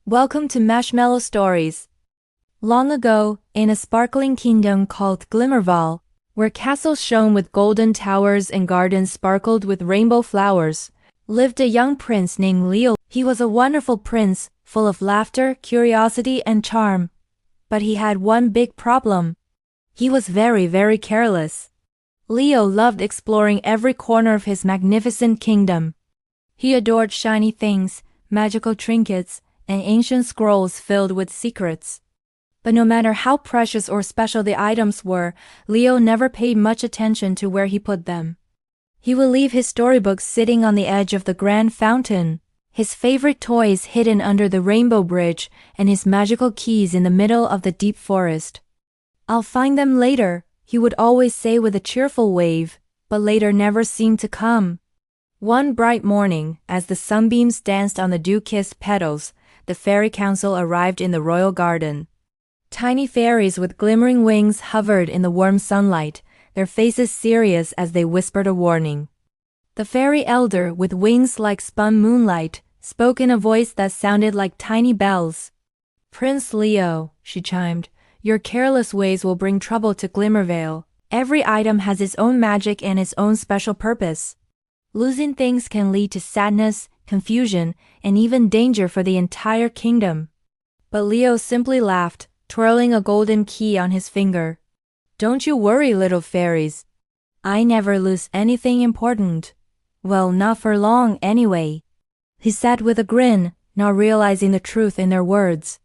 Welcome to Marshmallow Stories. Long ago, in a sparkling kingdom called Glimmerveil, where castles shone with golden towers and gardens sparkled with rainbow flowers, lived a young prince named Leo. He was a wonderful prince, full of laughter, curiosity, and charm. But he had one big problem. He was very careless. Leo loved exploring every corner of his magnificent kingdom. He adored shiny things, magical trinkets, and ancient scrolls filled with secrets. But no matter how precious or special the items were, Leo never paid much attention to where he put them. He would leave his storybooks sitting on the edge of the grand fountain, his favorite toys hidden under the rainbow bridge, and his magical keys in the middle of the deep forest. "I'll find them later," he would always say with a cheerful wave, but later never seemed to come. One bright morning, as the sunbeams danced on the dew-kissed petals, the fairy council arrived in the royal garden. Tiny fairies with glimmering wings hovered in the warm sunlight, their faces serious as they whispered a warning. The fairy elder, with wings like spun moonlight, spoke in a voice that sounded like tiny bells. "Prince Leo," she chimed, "your careless ways will bring trouble to Glimmerveil. Every item has its own magic and its own special purpose. Losing things can lead to sadness, confusion, and even danger for the entire kingdom." But Leo simply laughed, twirling a golden key on his finger. "Don't you worry, little fairies. I never lose anything important. Well, not for long anyway." He said with a grin, not realizing the truth in their words.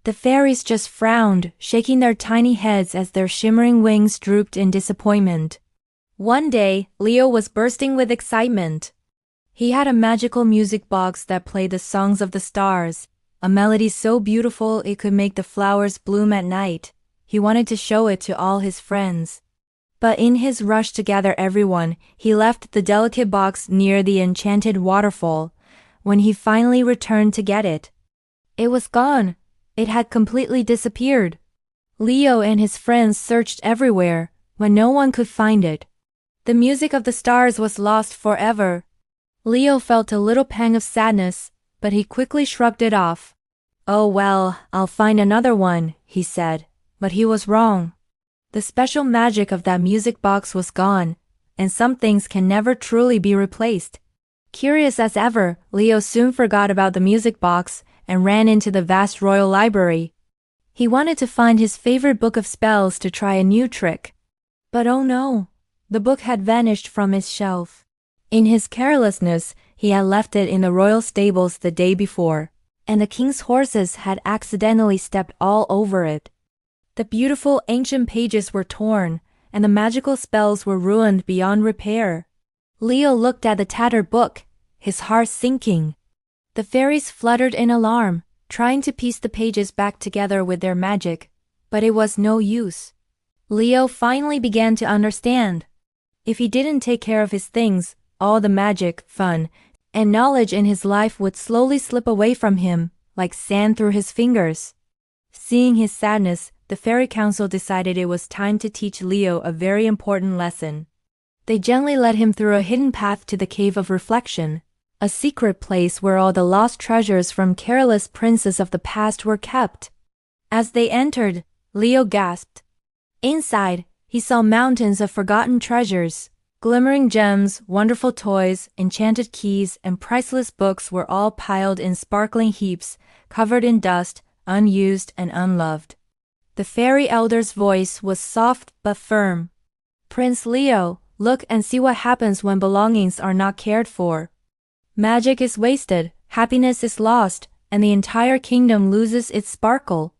The fairies just frowned, shaking their tiny heads as their shimmering wings drooped in disappointment. One day, Leo was bursting with excitement. He had a magical music box that played the songs of the stars, a melody so beautiful it could make the flowers bloom at night. He wanted to show it to all his friends. But in his rush to gather everyone, he left the delicate box near the enchanted waterfall. When he finally returned to get it, it was gone. It had completely disappeared. Leo and his friends searched everywhere, but no one could find it. The music of the stars was lost forever. Leo felt a little pang of sadness, but he quickly shrugged it off. "Oh well, I'll find another one," he said, but he was wrong. The special magic of that music box was gone, and some things can never truly be replaced. Curious as ever, Leo soon forgot about the music box and ran into the vast royal library. He wanted to find his favorite book of spells to try a new trick. But oh no, the book had vanished from his shelf. In his carelessness, he had left it in the royal stables the day before, and the king's horses had accidentally stepped all over it. The beautiful ancient pages were torn, and the magical spells were ruined beyond repair. Leo looked at the tattered book, his heart sinking. The fairies fluttered in alarm, trying to piece the pages back together with their magic, but it was no use. Leo finally began to understand. If he didn't take care of his things, all the magic, fun, and knowledge in his life would slowly slip away from him, like sand through his fingers. Seeing his sadness, the fairy council decided it was time to teach Leo a very important lesson. They gently led him through a hidden path to the Cave of Reflection, a secret place where all the lost treasures from careless princes of the past were kept. As they entered, Leo gasped. Inside, he saw mountains of forgotten treasures. Glimmering gems, wonderful toys, enchanted keys, and priceless books were all piled in sparkling heaps, covered in dust, unused and unloved. The fairy elder's voice was soft but firm. "Prince Leo, look and see what happens when belongings are not cared for. Magic is wasted, happiness is lost, and the entire kingdom loses its sparkle.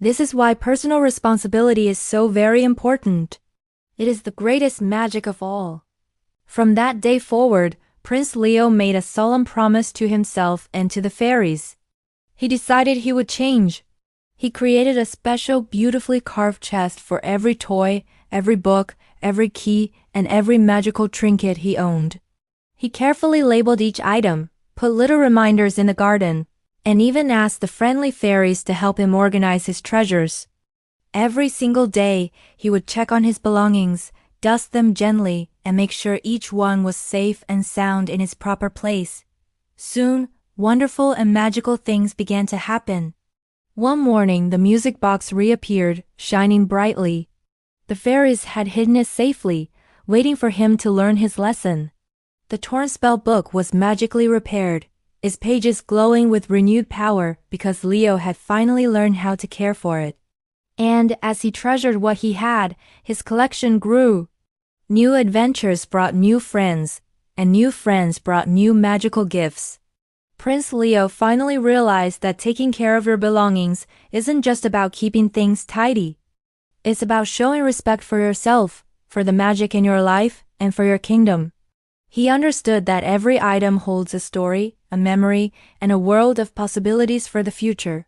This is why personal responsibility is so very important. It is the greatest magic of all." From that day forward, Prince Leo made a solemn promise to himself and to the fairies. He decided he would change. He created a special, beautifully carved chest for every toy, every book, every key, and every magical trinket he owned. He carefully labeled each item, put little reminders in the garden, and even asked the friendly fairies to help him organize his treasures. Every single day, he would check on his belongings, dust them gently, and make sure each one was safe and sound in its proper place. Soon, wonderful and magical things began to happen. One morning, the music box reappeared, shining brightly. The fairies had hidden it safely, waiting for him to learn his lesson. The torn spell book was magically repaired, its pages glowing with renewed power because Leo had finally learned how to care for it. And as he treasured what he had, his collection grew. New adventures brought new friends, and new friends brought new magical gifts. Prince Leo finally realized that taking care of your belongings isn't just about keeping things tidy. It's about showing respect for yourself, for the magic in your life, and for your kingdom. He understood that every item holds a story, a memory, and a world of possibilities for the future.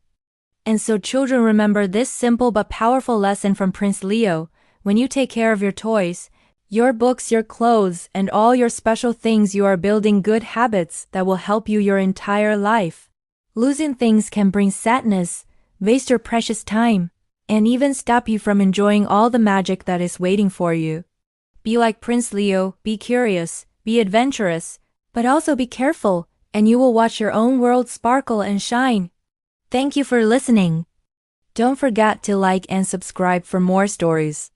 And so children, remember this simple but powerful lesson from Prince Leo: when you take care of your toys, your books, your clothes, and all your special things, you are building good habits that will help you your entire life. Losing things can bring sadness, waste your precious time, and even stop you from enjoying all the magic that is waiting for you. Be like Prince Leo, be curious, be adventurous, but also be careful, and you will watch your own world sparkle and shine. Thank you for listening. Don't forget to like and subscribe for more stories.